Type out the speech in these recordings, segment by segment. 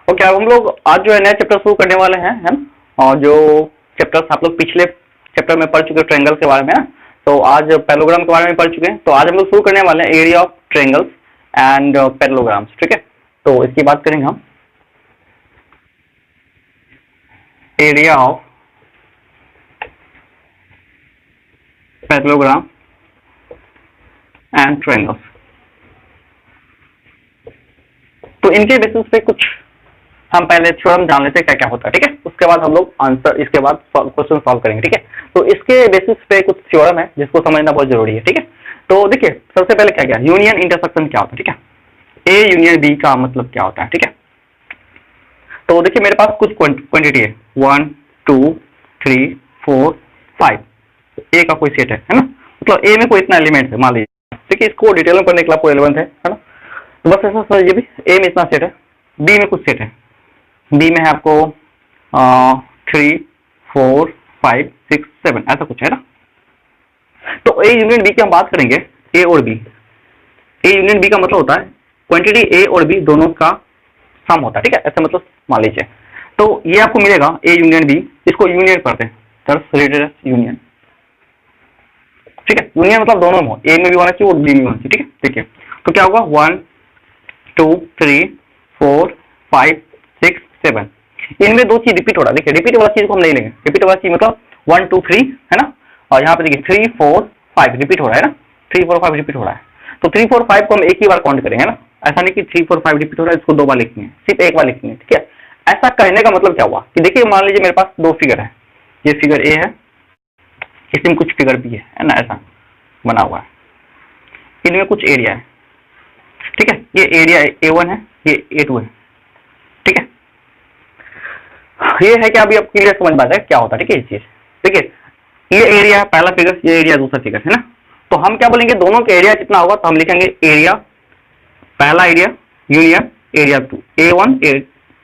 Okay, अब हम लोग आज जो है नया चैप्टर शुरू करने वाले हैं, है ना। और जो चैप्टर्स आप लोग पिछले चैप्टर में पढ़ चुके हैं ट्रायंगल के बारे में, तो आज पैरेललोग्राम के बारे में पढ़ चुके हैं, तो आज हम लोग शुरू करने वाले हैं area of triangles and parallelograms. ठीक है, तो इसकी बात करेंगे हम, area of parallelogram and triangles. तो इनके बेसिस पे कुछ हम पहले थ्योरम जान लेते हैं क्या क्या होता है। ठीक है, उसके बाद हम लोग आंसर, इसके बाद क्वेश्चन सॉल्व करेंगे। ठीक है, तो इसके बेसिस पे कुछ थ्योरम है जिसको समझना बहुत जरूरी है। ठीक है, तो देखिए सबसे पहले क्या क्या यूनियन इंटरसेक्शन क्या होता है। ठीक है, ए यूनियन बी का मतलब क्या होता है। ठीक है, तो देखिए मेरे पास कुछ क्वांटिटी है 1 2 3 4 5, ए का कोई सेट है ना, मतलब ए में कोई इतना एलिमेंट है मान लीजिए। ठीक है, इसको डिटेल में पढ़ने के लिए आपको रिलेवेंट है ना, तो बस ऐसा समझिए भी ए में इतना सेट है, बी में कुछ सेट है, बी में है आपको 3 4 5 6 7 ऐसा कुछ है ना। तो ए यूनियन बी की हम बात करेंगे, ए और बी, ए यूनियन बी का मतलब होता है क्वांटिटी ए और बी दोनों का सम होता है। ठीक है, ऐसा मतलब मान लीजिए, तो ये आपको मिलेगा ए यूनियन बी, इसको यूनियन करते हैं यूनियन। ठीक है, यूनियन मतलब दोनों में हो, ए में भी होना चाहिए और बी में होना चाहिए। ठीक है, देखिए तो क्या होगा 1 2 3 4 5 6 7, इनमें दो चीज रिपीट हो रहा है। देखिए रिपीट वाला चीज को हम नहीं लेंगे, रिपीट वाला चीज मतलब 1 2 3 है ना, और यहाँ पे देखिए 3 4 5 रिपीट हो रहा है ना, 3 4 5 रिपीट हो रहा है। तो 3 4 5 को हम एक ही बार काउंट करेंगे ना, ऐसा नहीं कि 3 4 5 रिपीट हो रहा है इसको दो बार लिखनी है, सिर्फ एक बार लिखनी है। ठीक है, ऐसा कहने का मतलब क्या हुआ कि देखिए मान लीजिए मेरे पास दो फिगर है, ये फिगर ए है, इसमें कुछ फिगर बी है ना, ऐसा बना हुआ है, इनमें कुछ एरिया है। ठीक है, ये एरिया A1 है, ये A2 है। ठीक है, ये है कि अभी आप क्लियर समझ पाते हैं क्या होता है। ठीक है, ये चीज देखिए, ये एरिया पहला फिगर, ये एरिया दूसरा फिगर है ना, तो हम क्या बोलेंगे दोनों का एरिया कितना होगा, तो हम लिखेंगे एरिया पहला area union area 2, A1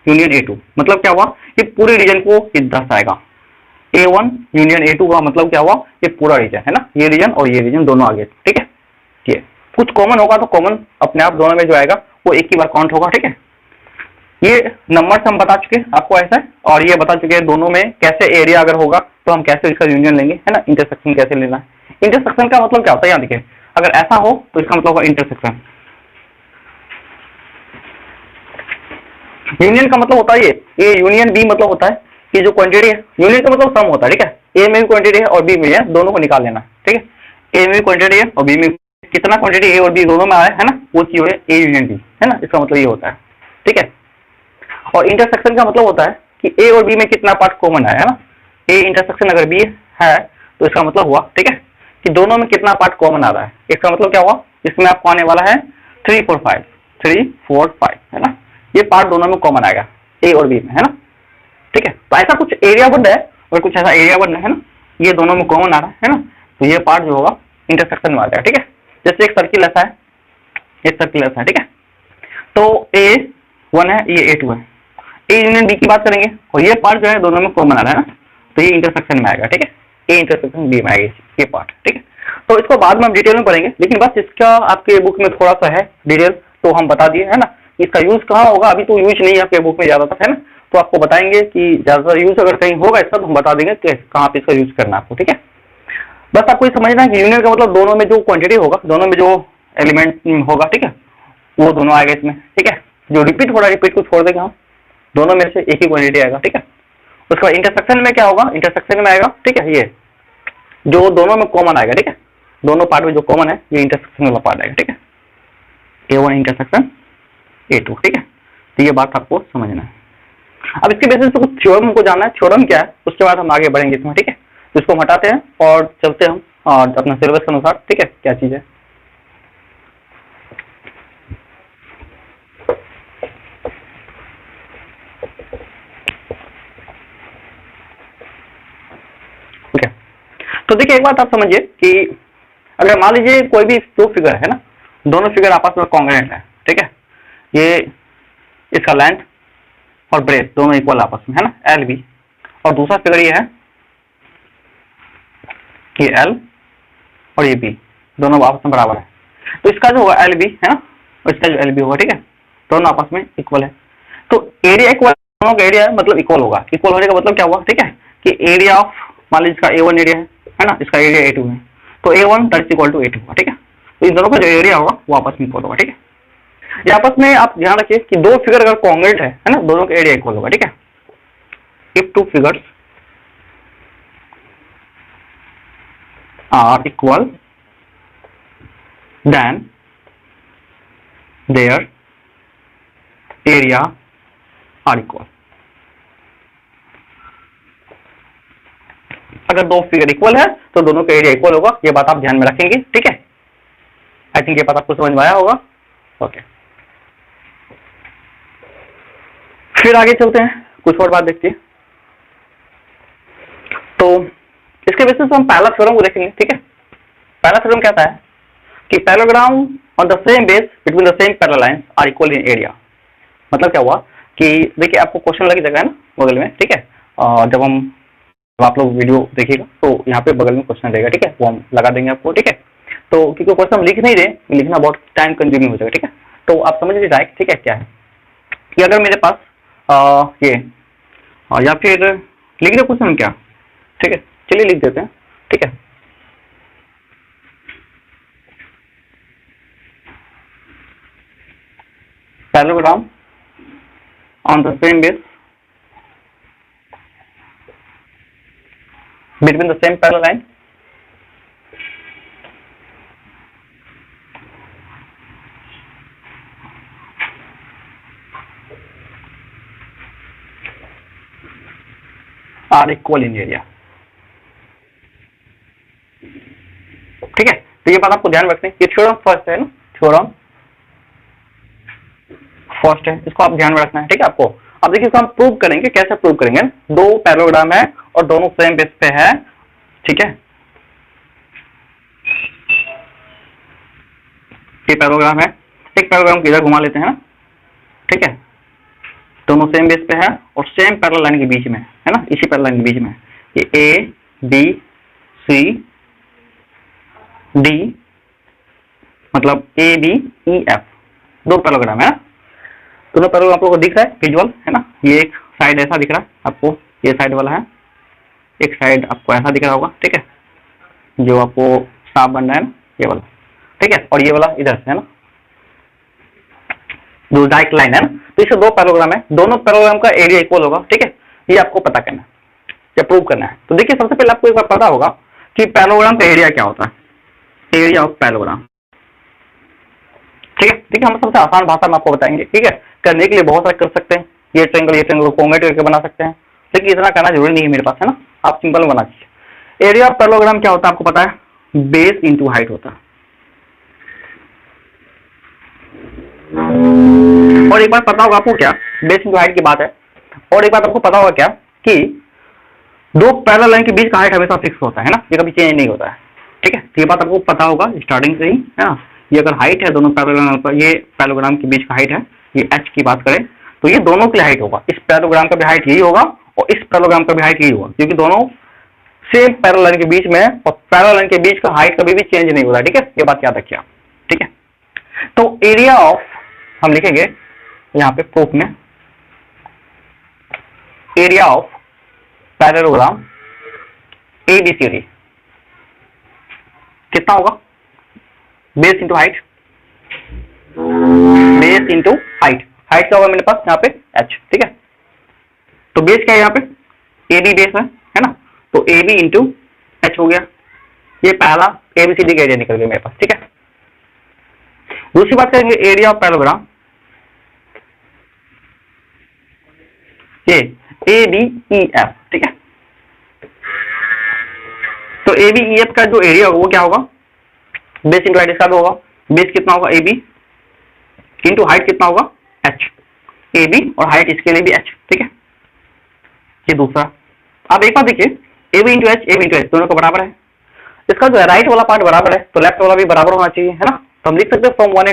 union A2, मतलब क्या हुआ, ये पूरे रीजन को दर्शाएगा। A1 यूनियन A2 का मतलब क्या हुआ, ये पूरा रीजन है ना, ये रीजन और ये रीजन दोनों आगे। ठीक है, ये कुछ कॉमन होगा तो कॉमन अपने आप दोनों में जो आएगा वो एक ही बार काउंट होगा। ठीक है, ये नंबर हम बता चुके आपको ऐसा है, और ये बता चुके हैं दोनों में कैसे एरिया अगर होगा तो हम कैसे इसका यूनियन लेंगे, है ना, इंटरसेक्शन कैसे लेना है। इंटरसेक्शन का मतलब क्या होता है, यहाँ देखिए अगर ऐसा हो तो इसका मतलब होगा इंटरसेक्शन। यूनियन का मतलब होता है ये यूनियन बी मतलब होता है कि जो क्वांटिटी है, यूनियन का मतलब सम होता है। ठीक है, ए में भी क्वांटिटी है और बी में है, दोनों को निकाल लेना। ठीक है, ए में भी क्वांटिटी है और बी में कितना क्वांटिटी ए और बी दोनों में आया है ना, वो चीज है ए यूनियन बी, है ना, इसका मतलब ये होता है। ठीक है, और इंटरसेक्शन का मतलब होता है कि ए और बी में कितना पार्ट कॉमन है ना, ए इंटरसेक्शन अगर बी है तो इसका मतलब हुआ, ठीक है, कि दोनों में कितना पार्ट कॉमन आ रहा है। इसका मतलब क्या हुआ, इसमें आपको आने वाला है 3 4 5 3 4 5, है ना, ये पार्ट दोनों में कॉमन आएगा ए और बी में, है ना। ठीक है, तो ऐसा कुछ एरिया बन रहा है और कुछ ऐसा एरिया बन रहा है ना, ये दोनों में कॉमन आ रहा है ना, तो ये पार्ट जो होगा इंटरसेक्शन में आ जाएगा। ठीक है, जैसे एक सर्किल ऐसा है, एक सर्किल ऐसा है। ठीक है, तो A1 है, ये A2 है, ए यूनियन बी की बात करेंगे और ये पार्ट जो है दोनों में कॉमन आ रहा है ना, तो ये इंटरसेक्शन में आएगा। ठीक है, ए इंटरसेक्शन बी में आएगा ये पार्ट। ठीक है, तो इसको बाद में हम डिटेल में पढ़ेंगे, लेकिन बस इसका आपके बुक में थोड़ा सा है डिटेल, तो हम बता दिए, है ना। इसका यूज कहाँ होगा, अभी तो यूज नहीं है आपके बुक में ज्यादातर, है ना, तो आपको बताएंगे कि ज्यादातर यूज अगर कहीं होगा इसका तो हम बता देंगे कि कहाँ पे इसका यूज करना है आपको। ठीक है, बस आपको ये समझना है कि यूनियन का मतलब दोनों में जो क्वांटिटी होगा, दोनों में जो एलिमेंट होगा, ठीक है, वो दोनों आएगा इसमें। ठीक है, जो रिपीट हो रहा है रिपीट को छोड़ देंगे हम, दोनों में से एक ही क्वांटिटी आएगा। ठीक है, उसके बाद इंटरसेक्शन में क्या होगा, इंटरसेक्शन में आएगा, ठीक है, ये जो दोनों में कॉमन आएगा। ठीक है, दोनों पार्ट में जो कॉमन है ये इंटरसेक्शन वाला पार्ट आएगा। ठीक है, A1 इंटरसेक्शन A2। ठीक है, तो ये बात आपको समझना है। अब इसके बेसिस पे कुछ थ्योरम को जानना है, थ्योरम क्या है, उसके बाद हम आगे बढ़ेंगे इसमें। ठीक है, तो इसको हटाते हैं और चलते हम और अपना सिलेबस के अनुसार। ठीक है, क्या चीज है, तो देखिए एक बात आप समझिए कि अगर मान लीजिए कोई भी दो फिगर है ना, दोनों फिगर आपस में कॉन्ग्रुएंट है। ठीक है, ये इसका लेंथ और ब्रेथ दोनों इक्वल आपस में, है ना, एल बी, और दूसरा फिगर ये है कि एल और ये बी दोनों आपस में बराबर है, तो इसका जो होगा एल बी, है ना, और इसका जो एल बी होगा, ठीक है, दोनों आपस में इक्वल है। तो एरिया इक्वल, दोनों का एरिया मतलब इक्वल होगा। इक्वल होने का मतलब क्या हुआ, ठीक है, कि एरिया ऑफ, मान लीजिए इसका A1 एरिया है ना, इसका एरिया A2 है, तो A1 that's equal to A2 होगा, ठीक है। तो इन दोनों का जो एरिया होगा वो आपस में इक्वल होगा, ठीक है। ये आपस में आप ध्यान रखिए कि दो फिगर अगर कॉन्ग्रुएंट है ना, दोनों का एरिया इक्वल होगा, ठीक है। If two figures are equal then their area are equal. अगर दो फिगर इक्वल है तो दोनों का एरिया इक्वल होगा, ये बात आप ध्यान में रखेंगे, ठीक है। आई थिंक ये बात आपको समझ में आया होगा, ओके। फिर आगे चलते हैं, कुछ और बात देखते हैं। तो इसके बेसिस पर हम पहला थ्योरम को देखेंगे, ठीक है। पहला थ्योरम कहता है कि parallelogram on the same base between the same parallel lines are equal in area. मतलब क्या हुआ कि देखिए आपको क्वेश्चन लगी जगह है ना बगल में, ठीक है। जब आप लोग वीडियो देखिएगा तो यहाँ पे बगल में क्वेश्चन रहेगा, ठीक है, वो हम लगा देंगे आपको, ठीक है। तो क्योंकि क्वेश्चन हम लिख नहीं रहे, लिखना बहुत टाइम कंज्यूमिंग हो जाएगा, ठीक है। तो आप समझ लीजिए डायरेक्ट, ठीक है, क्या है कि अगर मेरे पास ये या फिर लिख दे क्वेश्चन क्या, ठीक है, चलिए लिख देते हैं, ठीक है। Parallelogram on the same base between the same parallel line are equal in area, ठीक है। तो ये बात आपको ध्यान रखनी है, ये थ्योरम फर्स्ट है ना, थ्योरम फर्स्ट है, इसको आप ध्यान में रखना है, ठीक है आपको। अब देखिए इसको हम प्रूव करेंगे, कैसे प्रूव करेंगे, दो पैरेललोग्राम है और दोनों सेम बेस पे है, ठीक है। ये पैरेललोग्राम है, एक पैरेललोग्राम इधर घुमा लेते हैं ना, ठीक है, दोनों सेम बेस पे है और सेम पैरेलल लाइन के बीच में है ना, इसी पैरेलल लाइन के बीच में ये A B C D मतलब A B E F दो पैरेललोग्राम है ना। दोनों पैरेलल आप लोगों को दिख रहा है विजुअल है ना, ये एक साइड ऐसा दिख रहा है आपको, ये साइड वाला है, एक साइड आपको ऐसा दिख रहा होगा, ठीक है, जो आपको सांप बन रहा है ना, ये वाला, ठीक है, और ये वाला इधर से है ना, जो डायरेक्ट लाइन है ना। तो इससे दो पैरेललोग्राम है, दोनों पैरेललोग्राम का एरिया इक्वल होगा, ठीक है, ये आपको पता करना है या प्रूव करना है। तो देखिए सबसे पहले आपको एक बार पता होगा कि पैरेललोग्राम का एरिया क्या होता है, एरिया ऑफ पैरेललोग्राम, ठीक है। ठीक है, हम सबसे आसान भाषा में आपको बताएंगे, ठीक है। करने के लिए बहुत सारे कर सकते हैं, ये ट्रायंगल को कॉन्ग्रुएंट करके बना सकते हैं, लेकिन इतना करना जरूरी नहीं है मेरे पास, है ना, आप सिंपल में बना दीजिए। एरिया ऑफ पैरेललोग्राम क्या होता है आपको पता है, बेस इंटू हाइट होता है। और एक बात पता होगा आपको क्या, बेस इंटू हाइट की बात है, और एक बात आपको पता होगा क्या कि दो पैरेलल लाइन के बीच का हाइट हमेशा फिक्स होता है ना, ये कभी चेंज नहीं होता है, ठीक है। तो ये बात आपको पता होगा स्टार्टिंग से ही, है ना। ये अगर हाइट है दोनों पैरेलल पर, ये पैरेललोग्राम के बीच का हाइट है, ये h की बात करें तो ये दोनों के लिए हाइट होगा, इस पैरेललोग्राम का भी हाइट यही होगा और इस पैरेललोग्राम का भी हाइट यही होगा, क्योंकि दोनों सेम पैरेलल लाइन के बीच में और पैरेलल लाइन के बीच का हाइट कभी भी चेंज नहीं होता, ठीक है, ये बात याद रखिए आप, ठीक है। तो एरिया ऑफ हम लिखेंगे यहाँ पे प्रूफ में, एरिया ऑफ पैरेललोग्राम ABCD कितना होगा, base into height, base into height, height क्या होगा मेरे पास यहाँ पे h, ठीक है। तो बेस क्या है यहाँ पे, AB बेस है ना, तो AB इंटू h हो गया, ये पहला ABCD का एरिया निकल गया मेरे पास, ठीक है। दूसरी बात करेंगे एरिया ऑफ पैरेललोग्राम, ये ABEF, ठीक है। तो ABEF का जो एरिया होगा वो क्या होगा, बेस इंटू हाइट इसका भी होगा, बेस कितना होगा AB इंटू हाइट कितना होगा h, AB और हाइट इसके लिए भी h, ठीक है। ये दूसरा। अब एक बात देखिए, AB इंटू H दोनों को बराबर है, इसका जो राइट वाला पार्ट बराबर है तो लेफ्ट वाला भी बराबर होना चाहिए, है ना। तो हम लिख सकते हैं फ्रॉम 1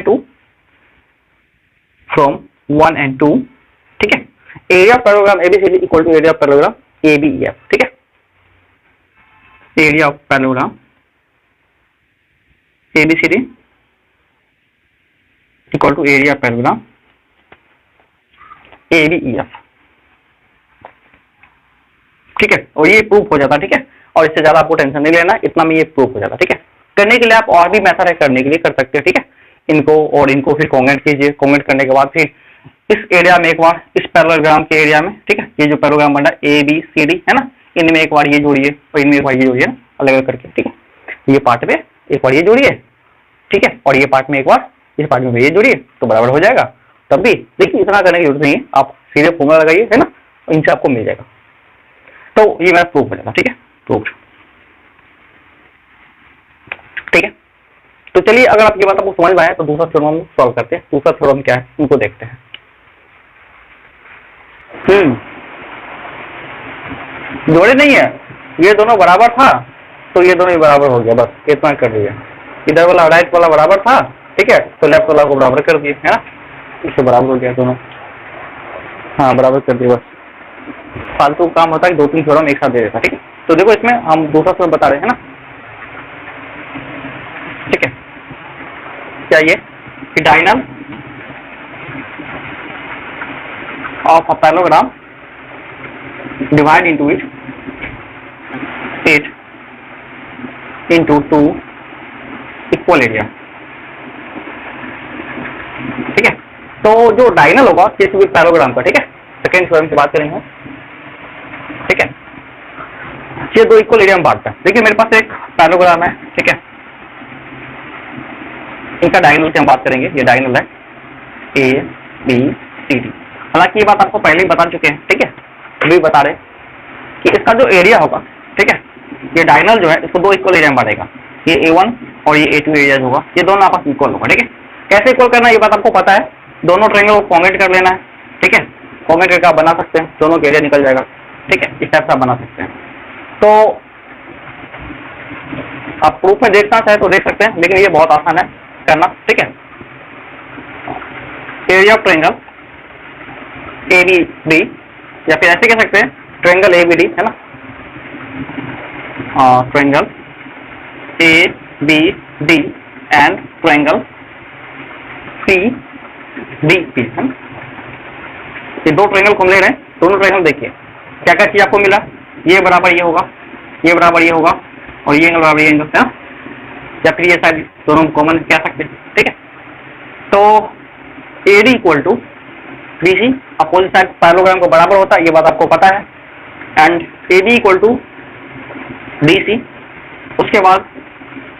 and 2, ठीक है। Area of parallelogram ABCD equal to area of parallelogram ABEF, ठीक है। Area of parallelogram ABCD equal to area of parallelogram ABEF, ठीक है, और ये प्रूफ हो जाता, ठीक है, और इससे ज्यादा आपको टेंशन नहीं लेना, इतना में ये प्रूफ हो जाता, ठीक है। करने के लिए आप और भी मेथड है करने के लिए कर सकते हो, ठीक है, इनको और इनको फिर कॉन्ग्रेट कीजिए, कॉन्ग्रेट करने के बाद फिर इस एरिया में एक बार, इस पैरेललोग्राम के एरिया में, ठीक है, ये जो पैरेललोग्राम बना ABCD है ना, इनमें एक बार ये जोड़िए और इनमें एक बार ये जोड़िए, अलग अलग करके, ठीक है, ये पार्ट में एक बार ये जोड़िए, ठीक है, और ये पार्ट में एक बार, इस पार्ट में ये जोड़िए तो बराबर हो जाएगा। तब भी देखिए इतना करने की जरूरत नहीं है, आप सीधे फॉर्मूला लगाइए, है ना, इनसे आपको मिल जाएगा। तो ये मेरा प्रूफ हो जाएगा, ठीक है, प्रूफ, ठीक है। तो चलिए, अगर आपकी बात आपको समझ में आया तो दूसरा थ्योरम हम सॉल्व करते हैं। दूसरा थ्योरम क्या है उनको देखते हैं। जोड़े नहीं है, ये दोनों बराबर था तो ये दोनों ही बराबर हो गया, बस इतना कर दिया। इधर वाला राइट वाला बराबर था, ठीक है, तो लेफ्ट वाला को बराबर कर दिए, है ना, इससे बराबर हो गया दोनों, हाँ बराबर कर दिया। बस फालतू काम होता है, 2-3 थ्योरम एक साथ दे देता, ठीक है। तो देखो इसमें हम दूसरा थ्योरम बता रहे हैं ना, ठीक है, क्या ये कि diagonal of a parallelogram divide into it into 2 equal area, ठीक है। तो जो डायगोनल होगा किसी भी पैरेललोग्राम का, ठीक है, सेकेंड थ्योरम की बात करेंगे, ठीक है, ये 2 इक्वल एरिया में बांटता है। देखिए मेरे पास एक पैरेललोग्राम है, ठीक है, इनका डायगोनल की हम बात करेंगे, ये डायगोनल है ABCD। हालांकि ये बात आपको पहले ही बता चुके हैं, ठीक है, अभी बता रहे कि इसका जो एरिया होगा, ठीक है, ये डायगोनल जो है इसको 2 इक्वल एरिया में बांटेगा, ये A1 और ये A2 एरिया होगा, ये दोनों आपस में इक्वल होगा, ठीक है। कैसे इक्वल करना है ये बात आपको पता है, दोनों ट्रायंगल को कॉन्ग्रेट कर लेना है, ठीक है, कॉन्ग्रेट करके आप बना सकते हैं, दोनों का एरिया निकल जाएगा, ठीक है, इस टाइप से आप बना सकते हैं। तो आप प्रूफ में देखना चाहे तो देख सकते हैं, लेकिन ये बहुत आसान है करना, ठीक है। एरिया ऑफ ट्रायंगल ABD, या फिर ऐसे कह सकते हैं ट्रायंगल ABD, है ना, triangle ABD and triangle CDP, है ना, ये 2 ट्रायंगल को हम ले रहे हैं। दोनों ट्रायंगल देखिए क्या क्या चीज आपको मिला, ये बराबर ये होगा, ये बराबर ये होगा, और ये एंगल बराबर ये एंगल, है ना, या फिर ये साइड दोनों कॉमन कह सकते हैं, ठीक है। तो AD equal to BC, opposite side parallelogram को बराबर होता है, ये बात आपको पता है, and AB equal to BC, उसके बाद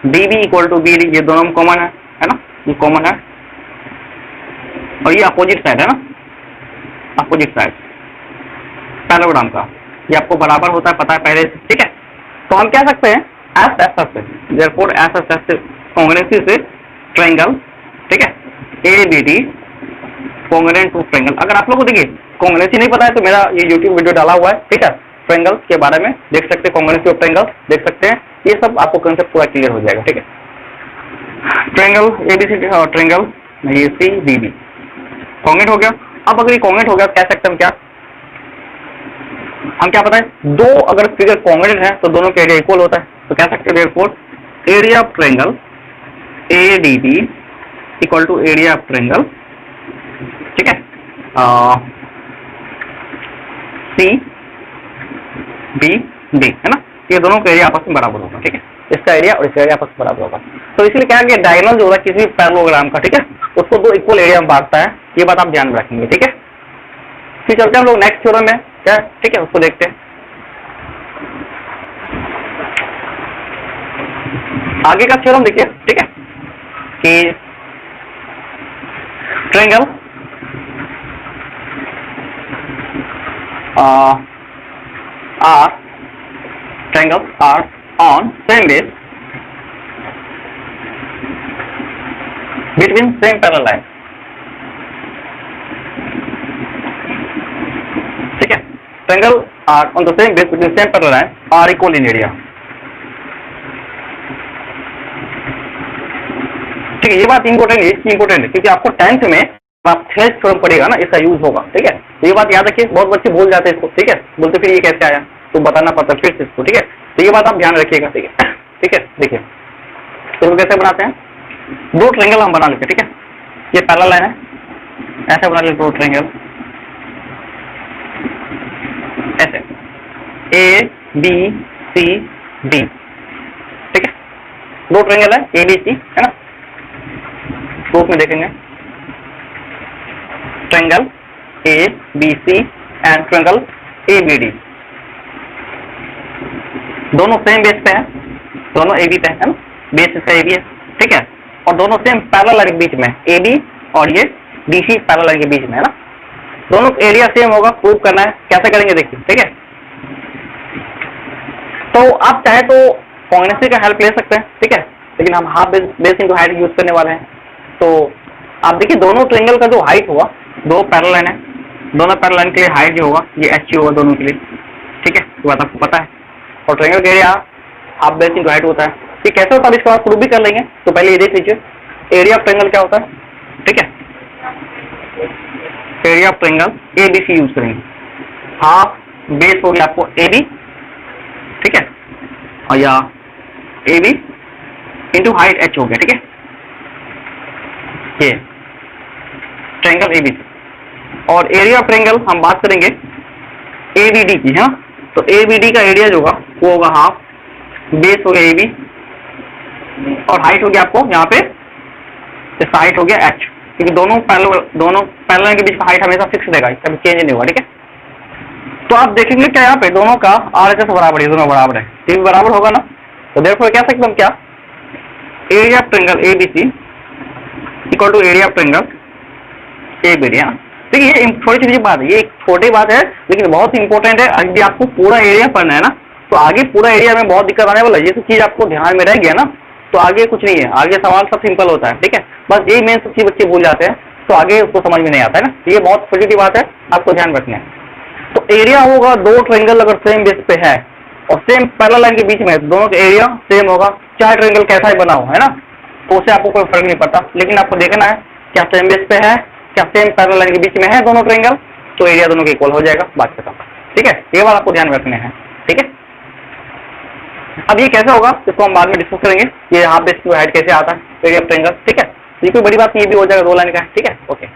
DB इक्वल टू BD, ये दोनों कॉमन है ना, ये कॉमन है, और ये अपोजिट साइड है ना, अपोजिट साइड पैरेललोग्राम का, ये आपको बराबर होता है, पता है पहले से, ठीक है। तो हम कह सकते हैं SSS से, देयरफॉर SSS से कॉन्ग्रुएंसी से ट्रायंगल, ठीक है, ABD कॉन्ग्रुएंट टू ट्रायंगल। अगर आप लोगों को देखिए कॉन्ग्रुएंसी नहीं पता है तो मेरा ये YouTube वीडियो डाला हुआ है, ठीक है, ट्रायंगल के बारे में देख सकते हैं, कॉन्ग्रुएंसी ऑफ ट्रायंगल देख सकते हैं, ये सब आपको कंसेप्ट पूरा क्लियर हो जाएगा, ठीक है। ट्रायंगल ABCD और ट्रायंगल CDB कॉन्ग्रुएंट हो गया। अब अगर ये कॉन्ग्रुएंट हो गया कह सकते हैं हम क्या पता है, 2 अगर फिगर कॉन्ग्रुएंट है तो दोनों का एरिया इक्वल होता है, तो कह सकते हैं therefore area of triangle ADB equal to area of triangle, ठीक है, CBD, है ना, ये दोनों का एरिया आपस में बराबर होगा, ठीक है, इसका एरिया और इसका एरिया आपस में बराबर होगा। तो इसलिए क्या है कि डायगोनल जो होगा किसी भी पैरेललोग्राम का, ठीक है, उसको 2 इक्वल एरिया में बांटता है, ये बात आप ध्यान में रखेंगे, ठीक है। फिर चलते हैं हम लोग नेक्स्ट थ्योरम में, क्या, ठीक है, उसको देखते हैं। आगे का थ्योरम देखिए, ठीक है, कि triangle triangles are on same base between same parallel line, ठीक है, triangle are on the same base between same parallel line are equal in area, ठीक है। ये बात इंपोर्टेंट है, इंपोर्टेंट है क्योंकि आपको 10th में आप थेल्स थ्योरम पढ़ेगा ना, इसका यूज होगा, ठीक है। तो ये बात याद रखिए, बहुत बच्चे भूल जाते हैं इसको, ठीक है, बोलते फिर ये कैसे आया, तो बताना पड़ता फिर से इसको, ठीक है। तो ये बात आप ध्यान रखिएगा, ठीक है, ठीक है। देखिए तो कैसे बनाते हैं, 2 ट्रायंगल हम बना लेते हैं, ठीक है, ये पैरेलल लाइन है, ऐसे बना लेते 2 ट्रायंगल ऐसे ए बी सी डी, ठीक है, दो ट्रायंगल है ए बी सी, है ना। प्रूफ में देखेंगे triangle A B C and triangle A B D, दोनों सेम बेस पे है, दोनों ए बी पे है ना, बेस इसका ए बी है, ठीक है, और दोनों सेम पैरेलल लाइन के बीच में ए बी और ये डी सी पैरेलल लाइन के बीच में है ना, दोनों एरिया सेम होगा, प्रूव करना है, कैसे करेंगे देखिए, ठीक है। तो आप चाहे तो कॉन्ग्रुएंसी का हेल्प ले सकते हैं, ठीक है, लेकिन हम half base into height use करने वाले हैं। तो आप देखिए दोनों ट्रायंगल का जो हाइट होगा, दो पैरेलल लाइन है, दोनों पैरेलल लाइन के लिए हाइट जो होगा ये एच होगा दोनों के लिए, ठीक है, ये बात आपको पता है। और ट्रायंगल का area half base into height होता है। ये कैसे होता है इसके बाद प्रूव भी कर लेंगे। तो पहले ये देख लीजिए एरिया ऑफ ट्रायंगल क्या होता है, ठीक है, area of triangle A B C use करेंगे, हाफ बेस हो गया आपको ए बी, ठीक है, और या A B into height H हो गया, ठीक है, ये ट्रायंगल ए बी सी। और एरिया ऑफ ट्रायंगल हम बात करेंगे ए बी डी की, है ना। तो ए बी डी का एरिया जो होगा वो होगा हाफ, बेस हो गया ए बी और हाइट हो गया आपको यहाँ पे, इसका हाइट हो गया एच, क्योंकि दोनों पैरेलल के बीच का हाइट हमेशा फिक्स रहेगा, इसका चेंज नहीं होगा, ठीक है। तो आप देखेंगे क्या यहाँ पे दोनों का RHS बराबर है, दोनों बराबर है, ये बराबर होगा ना। तो देयरफॉर कह सकते हम क्या, area of triangle A B C equal to area of triangle A B D. देखिए ये थोड़ी सी बात है, ये एक छोटी बात है लेकिन बहुत इंपॉर्टेंट है। अभी आपको पूरा एरिया पढ़ना है ना, तो आगे पूरा एरिया में बहुत दिक्कत आने वाला है। ये सब चीज आपको ध्यान में रह गया ना तो आगे कुछ नहीं है, आगे सवाल सब सिंपल होता है, ठीक है। बस यही मेन सब चीज बच्चे भूल जाते हैं, तो आगे उसको समझ में नहीं आता है ना। ये बहुत छोटी सी बात है, आपको ध्यान रखना है। तो एरिया होगा दो ट्रायंगल अगर सेम बेस पे है और सेम पैरेलल लाइन के बीच में है, दोनों का एरिया सेम होगा, चाहे ट्रायंगल कैसा ही बना हो, है ना, तो उससे आपको कोई फर्क नहीं पड़ता। लेकिन आपको देखना है क्या सेम बेस पे है, क्या सेम पैरेलल लाइन के बीच में है दोनों ट्रायंगल, तो एरिया दोनों के इक्वल हो जाएगा, बात खत्म, ठीक है। ये बात आपको ध्यान रखना है, ठीक है। अब ये कैसे होगा इसको हम बाद में डिस्कस करेंगे, ये हाफ बेस की हाइट कैसे आता है एरिया ऑफ ट्रायंगल, ठीक है। ये कोई बड़ी बात नहीं, ये भी हो जाएगा, दो लाइन का है, ठीक है, ओके।